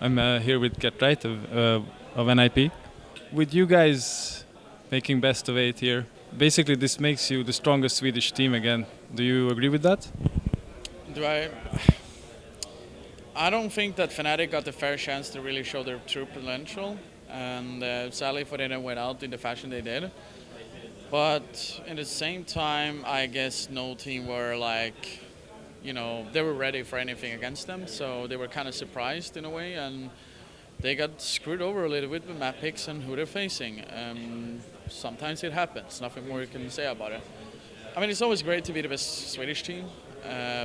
I'm here with Get Right of NIP. With you guys making best of 8 here, basically this makes you the strongest Swedish team again. Do you agree with that? Do I? I don't think that Fnatic got the fair chance to really show their true potential, and sadly for them went out in the fashion they did. But at the same time, I guess no team were like, they were ready for anything against them, so they were kind of surprised in a way, and they got screwed over a little bit with map picks and who they're facing. Sometimes it happens, nothing more you can say about it. I mean, it's always great to be the best Swedish team,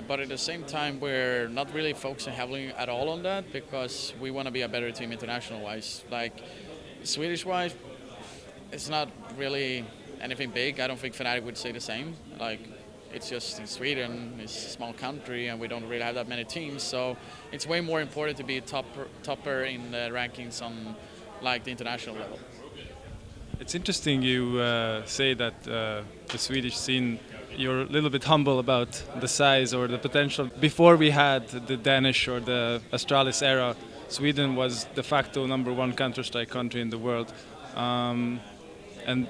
but at the same time, we're not really focusing heavily at all on that because we want to be a better team international-wise. Like, Swedish-wise, it's not really anything big. I don't think Fnatic would say the same. Like, it's just in Sweden, it's a small country, and we don't really have that many teams. So it's way more important to be topper in the rankings on like the international level. It's interesting you say that the Swedish scene, you're a little bit humble about the size or the potential. Before we had the Danish or the Astralis era, Sweden was de facto #1 Counter-Strike country in the world. And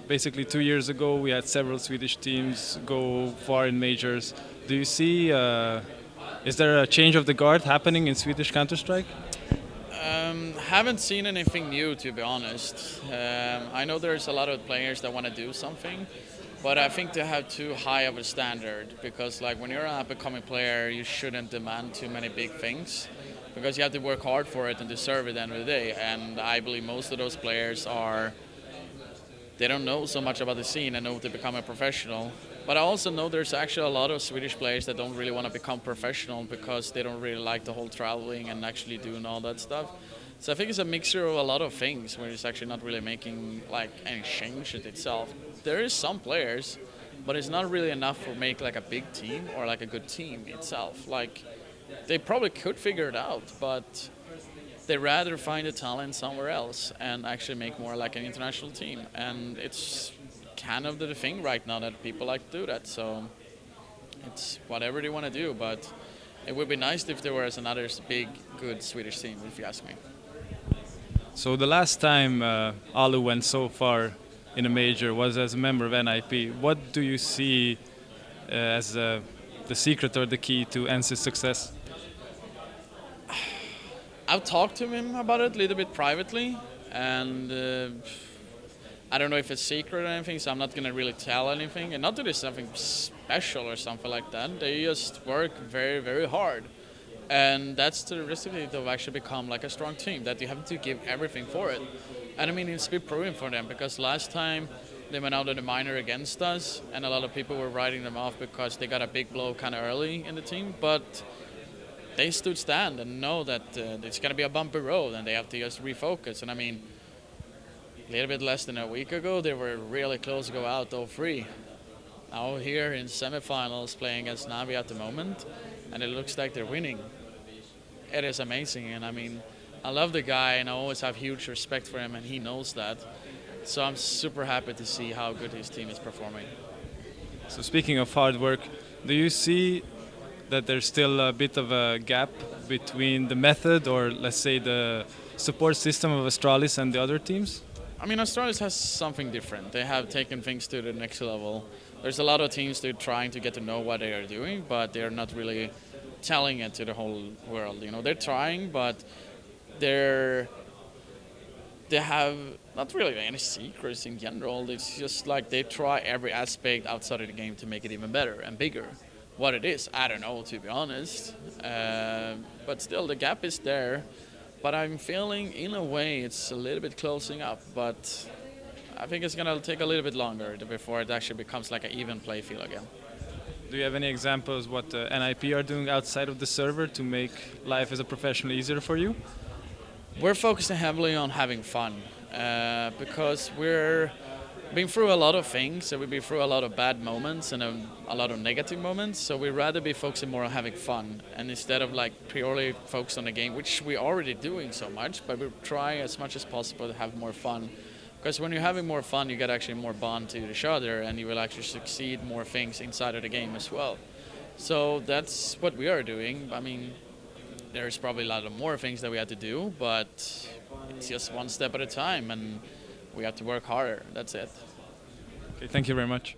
basically 2 years ago we had several Swedish teams go far in majors. Do you see, is there a change of the guard happening in Swedish Counter-Strike? Haven't seen anything new, to be honest. I know there's a lot of players that want to do something, but I think they have too high of a standard because like when you're an up-and-coming player, you shouldn't demand too many big things because you have to work hard for it and deserve it at the end of the day. And I believe most of those players they don't know so much about the scene and know to become a professional. But I also know there's actually a lot of Swedish players that don't really want to become professional because they don't really like the whole traveling and actually doing all that stuff. So I think it's a mixture of a lot of things where it's actually not really making like any change in itself. There is some players, but it's not really enough to make like a big team or like a good team itself. Like they probably could figure it out, but they rather find the talent somewhere else and actually make more like an international team. And it's kind of the thing right now that people like to do that. So it's whatever they want to do, but it would be nice if there was another big, good Swedish team, if you ask me. So the last time Alu went so far in a major was as a member of NIP. What do you see as the secret or the key to ENCE's success? I've talked to him about it a little bit privately, and I don't know if it's secret or anything, so I'm not going to really tell anything. And not that it's something special or something like that. They just work very, very hard. And that's the recipe to actually become like a strong team, that you have to give everything for it. And I mean, it's been proven for them, because last time they went out in the minor against us, and a lot of people were writing them off because they got a big blow kind of early in the team. But they stood stand and know that it's going to be a bumpy road, and they have to just refocus. And I mean, a little bit less than a week ago, they were really close to go out 0-3. Now here in semifinals, playing against Navi at the moment, and it looks like they're winning. It is amazing, and I mean, I love the guy, and I always have huge respect for him, and he knows that. So I'm super happy to see how good his team is performing. So speaking of hard work, do you see that there's still a bit of a gap between the method, or let's say the support system of Astralis and the other teams? I mean, Astralis has something different. They have taken things to the next level. There's a lot of teams that are trying to get to know what they are doing, but they're not really telling it to the whole world. You know, they're trying, but they have not really any secrets in general. It's just like they try every aspect outside of the game to make it even better and bigger. What it is, I don't know, to be honest. But still, the gap is there. But I'm feeling, in a way, it's a little bit closing up. But I think it's going to take a little bit longer before it actually becomes like an even play field again. Do you have any examples what NIP are doing outside of the server to make life as a professional easier for you? We're focusing heavily on having fun because we're been through a lot of things, and we've been through a lot of bad moments and a lot of negative moments, so we'd rather be focusing more on having fun, and instead of like purely focus on the game, which we're already doing so much, but we try as much as possible to have more fun, because when you're having more fun, you get actually more bond to each other, and you will actually succeed more things inside of the game as well. So that's what we are doing. I mean, there's probably a lot of more things that we have to do, but it's just one step at a time, and we have to work harder. That's it. Okay, thank you very much.